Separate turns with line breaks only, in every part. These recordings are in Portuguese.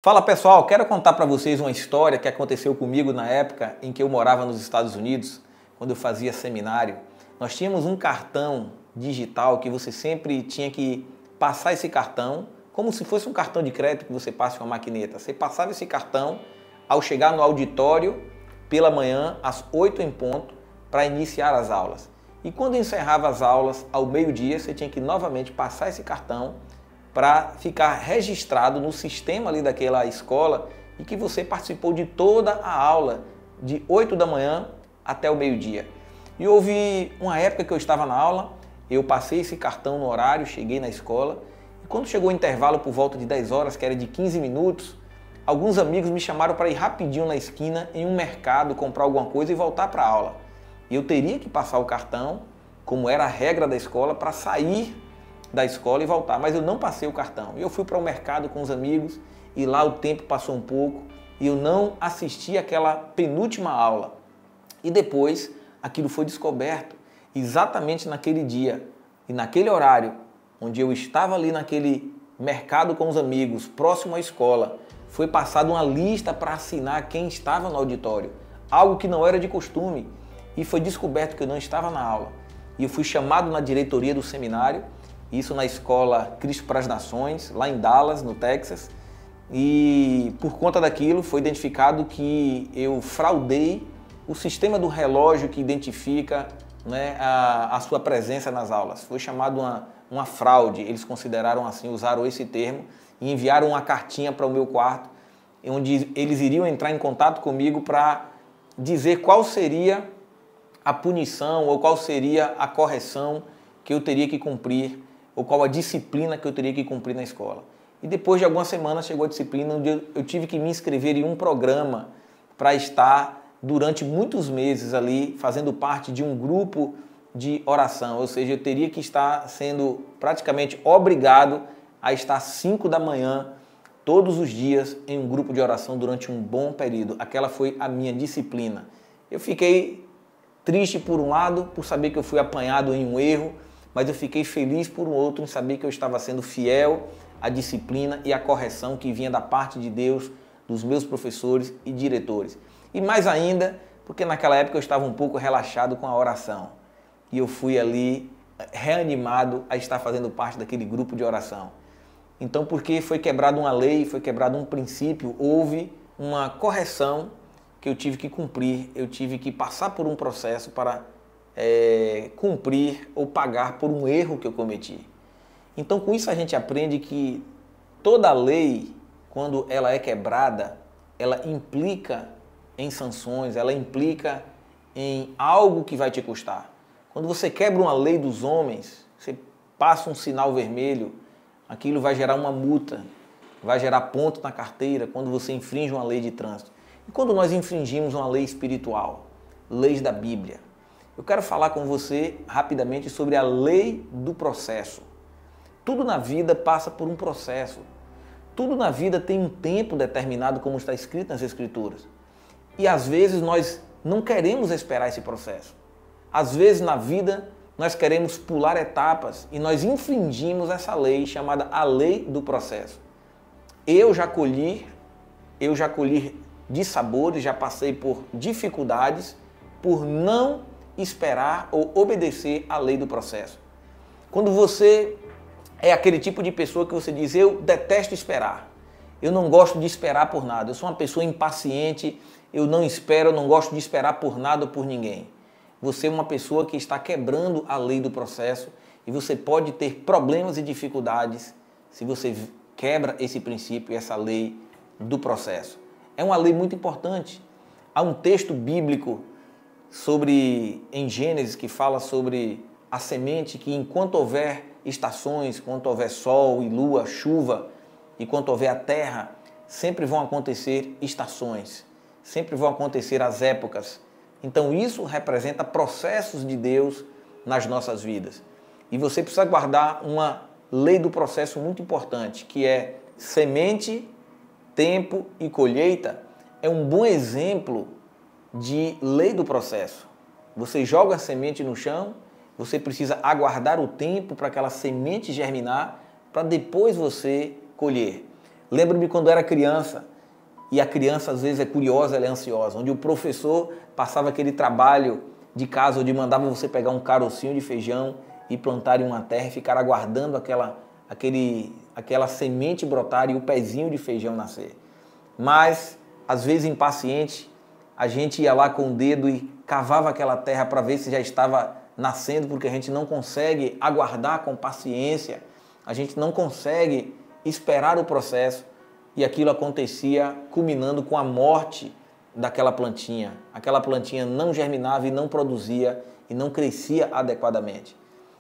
Fala pessoal, quero contar para vocês uma história que aconteceu comigo na época em que eu morava nos Estados Unidos, quando eu fazia seminário. Nós tínhamos um cartão digital que você sempre tinha que passar esse cartão, como se fosse um cartão de crédito que você passa em uma maquineta. Você passava esse cartão ao chegar no auditório pela manhã, às 8 em ponto, para iniciar as aulas. E quando encerrava as aulas, ao meio-dia, você tinha que novamente passar esse cartão para ficar registrado no sistema ali daquela escola e que você participou de toda a aula, de 8 da manhã até o meio-dia. E houve uma época que eu estava na aula, eu passei esse cartão no horário, cheguei na escola, e quando chegou o intervalo por volta de 10 horas, que era de 15 minutos, alguns amigos me chamaram para ir rapidinho na esquina, em um mercado, comprar alguma coisa e voltar para a aula. E eu teria que passar o cartão, como era a regra da escola, para sair da escola e voltar, mas eu não passei o cartão. Eu fui para o mercado com os amigos e lá o tempo passou um pouco e eu não assisti aquela penúltima aula. E depois aquilo foi descoberto exatamente naquele dia e naquele horário onde eu estava ali naquele mercado com os amigos, próximo à escola. Foi passada uma lista para assinar quem estava no auditório, algo que não era de costume, e foi descoberto que eu não estava na aula. E eu fui chamado na diretoria do seminário, isso na escola Cristo para as Nações, lá em Dallas, no Texas, e por conta daquilo foi identificado que eu fraudei o sistema do relógio que identifica, né, a sua presença nas aulas. Foi chamado uma fraude, eles consideraram assim, usaram esse termo, e enviaram uma cartinha para o meu quarto, onde eles iriam entrar em contato comigo para dizer qual seria a punição ou qual seria a correção que eu teria que cumprir, ou qual a disciplina que eu teria que cumprir na escola. E depois de algumas semanas chegou a disciplina onde eu tive que me inscrever em um programa para estar durante muitos meses ali fazendo parte de um grupo de oração, ou seja, eu teria que estar sendo praticamente obrigado a estar às 5 da manhã todos os dias em um grupo de oração durante um bom período. Aquela foi a minha disciplina. Eu fiquei triste por um lado, por saber que eu fui apanhado em um erro, mas eu fiquei feliz por um outro em saber que eu estava sendo fiel à disciplina e à correção que vinha da parte de Deus, dos meus professores e diretores. E mais ainda, porque naquela época eu estava um pouco relaxado com a oração. E eu fui ali reanimado a estar fazendo parte daquele grupo de oração. Então, porque foi quebrada uma lei, foi quebrado um princípio, houve uma correção que eu tive que cumprir, eu tive que passar por um processo para cumprir ou pagar por um erro que eu cometi. Então, com isso a gente aprende que toda lei, quando ela é quebrada, ela implica em sanções, ela implica em algo que vai te custar. Quando você quebra uma lei dos homens, você passa um sinal vermelho, aquilo vai gerar uma multa, vai gerar ponto na carteira quando você infringe uma lei de trânsito. E quando nós infringimos uma lei espiritual, leis da Bíblia, eu quero falar com você rapidamente sobre a lei do processo. Tudo na vida passa por um processo. Tudo na vida tem um tempo determinado, como está escrito nas Escrituras. E às vezes nós não queremos esperar esse processo. Às vezes na vida nós queremos pular etapas e nós infringimos essa lei chamada a lei do processo. Eu já colhi dissabores, já passei por dificuldades por não esperar ou obedecer à lei do processo. Quando você é aquele tipo de pessoa que você diz, eu detesto esperar, eu não gosto de esperar por nada, eu sou uma pessoa impaciente, eu não espero, eu não gosto de esperar por nada ou por ninguém. Você é uma pessoa que está quebrando a lei do processo e você pode ter problemas e dificuldades se você quebra esse princípio e essa lei do processo. É uma lei muito importante. Há um texto bíblico em Gênesis que fala sobre a semente que enquanto houver estações, enquanto houver sol e lua, chuva, e enquanto houver a terra, sempre vão acontecer estações, sempre vão acontecer as épocas. Então isso representa processos de Deus nas nossas vidas. E você precisa guardar uma lei do processo muito importante, que é semente, tempo e colheita. É um bom exemplo de lei do processo. Você joga a semente no chão, você precisa aguardar o tempo para aquela semente germinar, para depois você colher. Lembro-me quando era criança, e a criança às vezes é curiosa, ela é ansiosa, onde o professor passava aquele trabalho de casa, onde mandava você pegar um carocinho de feijão e plantar em uma terra e ficar aguardando aquela semente brotar e o pezinho de feijão nascer. Mas, às vezes impaciente, a gente ia lá com o dedo e cavava aquela terra para ver se já estava nascendo, porque a gente não consegue aguardar com paciência, a gente não consegue esperar o processo, e aquilo acontecia culminando com a morte daquela plantinha. Aquela plantinha não germinava e não produzia e não crescia adequadamente.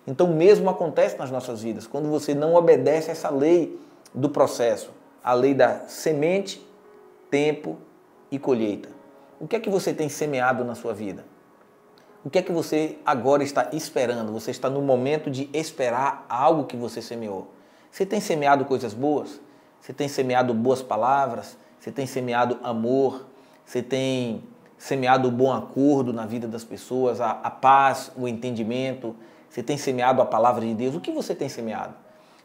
Então o mesmo acontece nas nossas vidas, quando você não obedece essa lei do processo, a lei da semente, tempo e colheita. O que é que você tem semeado na sua vida? O que é que você agora está esperando? Você está no momento de esperar algo que você semeou. Você tem semeado coisas boas? Você tem semeado boas palavras? Você tem semeado amor? Você tem semeado o bom acordo na vida das pessoas, a paz, o entendimento? Você tem semeado a palavra de Deus? O que você tem semeado?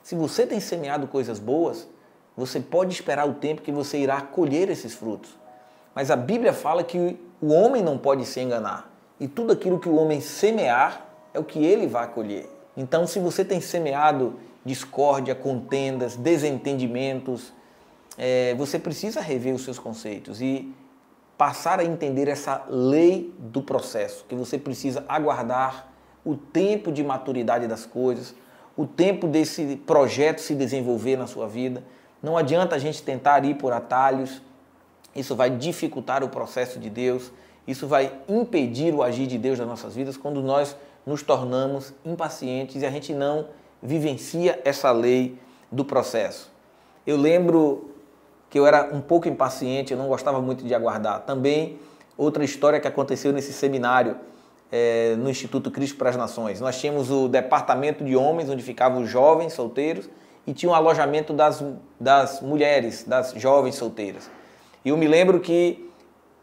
Se você tem semeado coisas boas, você pode esperar o tempo que você irá colher esses frutos. Mas a Bíblia fala que o homem não pode se enganar. E tudo aquilo que o homem semear é o que ele vai colher. Então, se você tem semeado discórdia, contendas, desentendimentos, você precisa rever os seus conceitos e passar a entender essa lei do processo, que você precisa aguardar o tempo de maturidade das coisas, o tempo desse projeto se desenvolver na sua vida. Não adianta a gente tentar ir por atalhos, isso vai dificultar o processo de Deus, isso vai impedir o agir de Deus nas nossas vidas quando nós nos tornamos impacientes e a gente não vivencia essa lei do processo. Eu lembro que eu era um pouco impaciente, eu não gostava muito de aguardar. Também outra história que aconteceu nesse seminário no Instituto Cristo para as Nações. Nós tínhamos o departamento de homens, onde ficavam os jovens solteiros, e tinha um alojamento das mulheres, das jovens solteiras. E eu me lembro que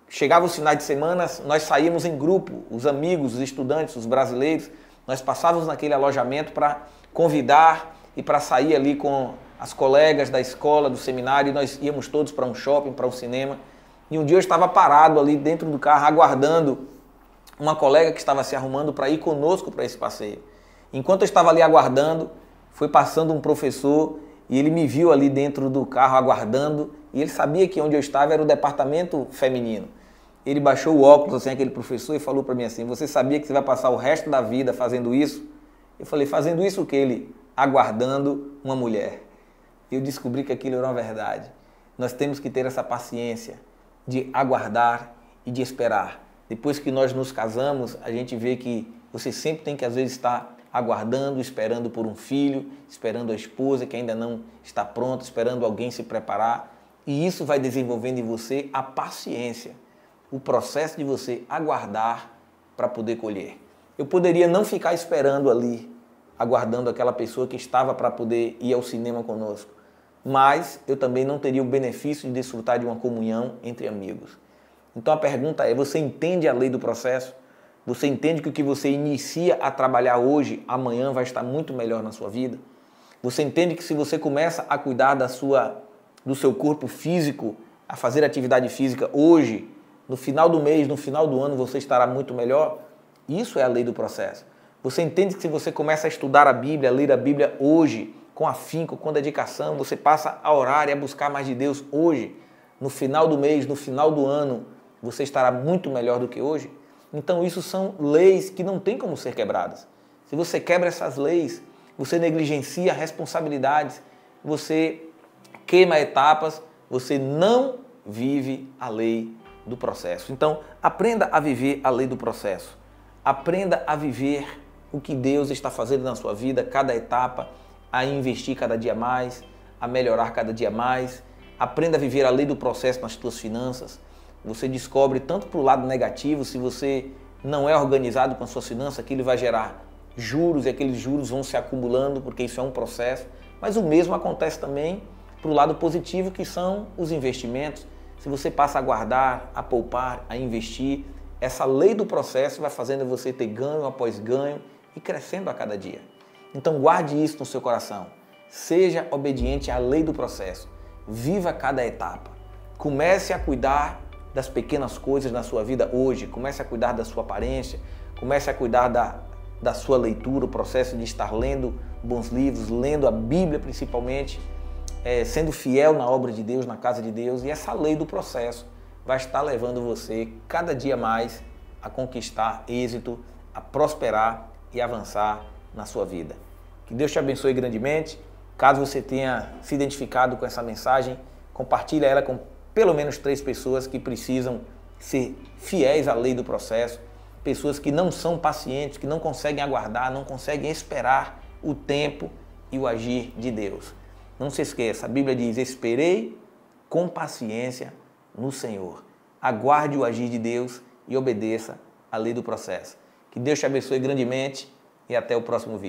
chegava os finais de semana, nós saímos em grupo, os amigos, os estudantes, os brasileiros, nós passávamos naquele alojamento para convidar e para sair ali com as colegas da escola, do seminário, e nós íamos todos para um shopping, para um cinema. E um dia eu estava parado ali dentro do carro, aguardando uma colega que estava se arrumando para ir conosco para esse passeio. Enquanto eu estava ali aguardando, foi passando um professor e ele me viu ali dentro do carro aguardando e ele sabia que onde eu estava era o departamento feminino. Ele baixou o óculos, assim, aquele professor, e falou para mim assim: você sabia que você vai passar o resto da vida fazendo isso? Eu falei: fazendo isso o quê? Ele: aguardando uma mulher. Eu descobri que aquilo era uma verdade. Nós temos que ter essa paciência de aguardar e de esperar. Depois que nós nos casamos, a gente vê que você sempre tem que, às vezes, estar aguardando, esperando por um filho, esperando a esposa que ainda não está pronta, esperando alguém se preparar. E isso vai desenvolvendo em você a paciência, o processo de você aguardar para poder colher. Eu poderia não ficar esperando ali, aguardando aquela pessoa que estava para poder ir ao cinema conosco, mas eu também não teria o benefício de desfrutar de uma comunhão entre amigos. Então a pergunta é: você entende a lei do processo? Você entende que o que você inicia a trabalhar hoje, amanhã vai estar muito melhor na sua vida? Você entende que se você começa a cuidar do seu corpo físico, a fazer atividade física hoje, no final do mês, no final do ano, você estará muito melhor? Isso é a lei do processo. Você entende que se você começa a estudar a Bíblia, a ler a Bíblia hoje, com afinco, com dedicação, você passa a orar e a buscar mais de Deus hoje, no final do mês, no final do ano, você estará muito melhor do que hoje? Então isso são leis que não tem como ser quebradas. Se você quebra essas leis, você negligencia responsabilidades, você queima etapas, você não vive a lei do processo. Então, aprenda a viver a lei do processo. Aprenda a viver o que Deus está fazendo na sua vida, cada etapa, a investir cada dia mais, a melhorar cada dia mais. Aprenda a viver a lei do processo nas suas finanças. Você descobre tanto para o lado negativo, se você não é organizado com as suas finanças, aquilo vai gerar juros e aqueles juros vão se acumulando, porque isso é um processo. Mas o mesmo acontece também para o lado positivo, que são os investimentos. Se você passa a guardar, a poupar, a investir, essa lei do processo vai fazendo você ter ganho após ganho e crescendo a cada dia. Então guarde isso no seu coração. Seja obediente à lei do processo. Viva cada etapa. Comece a cuidar das pequenas coisas na sua vida hoje. Comece a cuidar da sua aparência. Comece a cuidar da sua leitura, o processo de estar lendo bons livros, lendo a Bíblia principalmente, sendo fiel na obra de Deus, na casa de Deus. E essa lei do processo vai estar levando você cada dia mais a conquistar êxito, a prosperar e avançar na sua vida. Que Deus te abençoe grandemente. Caso você tenha se identificado com essa mensagem, compartilhe ela com pelo menos 3 pessoas que precisam ser fiéis à lei do processo, pessoas que não são pacientes, que não conseguem aguardar, não conseguem esperar o tempo e o agir de Deus. Não se esqueça, a Bíblia diz: esperei com paciência no Senhor. Aguarde o agir de Deus e obedeça à lei do processo. Que Deus te abençoe grandemente e até o próximo vídeo.